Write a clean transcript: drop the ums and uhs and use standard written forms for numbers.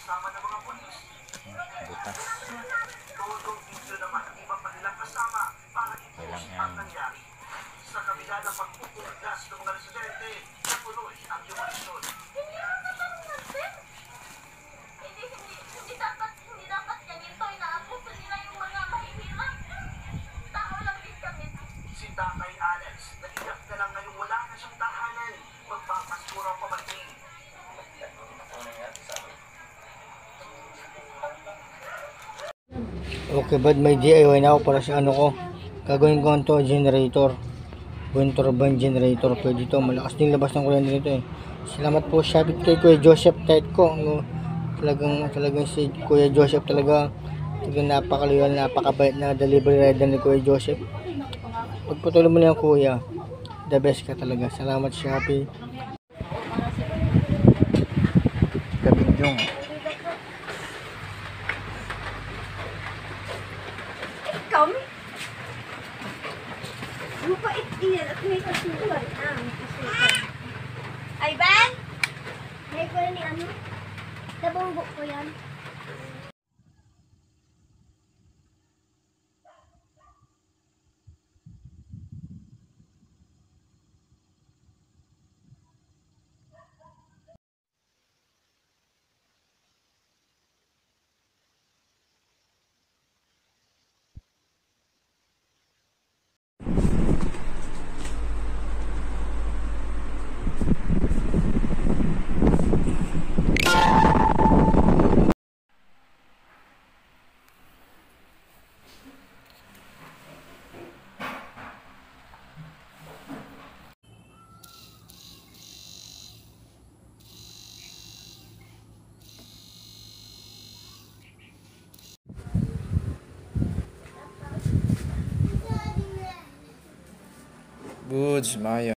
Butas. Okay lang yan. Sa kabila ng pagpupulas ng mga residente, natuloy ang demolition. Hindi dapat ganito. Inaabuso nila yung mga mahihirap. Tao lang din kami. Si Tatay Alex, naiyak na lang ngayong wala na siyang tahanan. Magpapaskuraw pa man din. Okay, bad may DIY na ako para sa ano ko. Gagawin ko ito generator. Wind turbine generator. Pwede ito. Malakas din labas ng kuryente nito eh. Salamat po Shopee kay Kuya Joseph Tet ko. Talagang si Kuya Joseph talagang napakaloyal, napakabait na delivery rider ni Kuya Joseph. Pagpatuloy mo na yung kuya. The best ka talaga. Salamat Shopee. Kabidyong. Kami? Mapait iyan at may kasulat na. Ay, Ben? May ko ni ano? Nabunggo ko yan. Goods, Maya.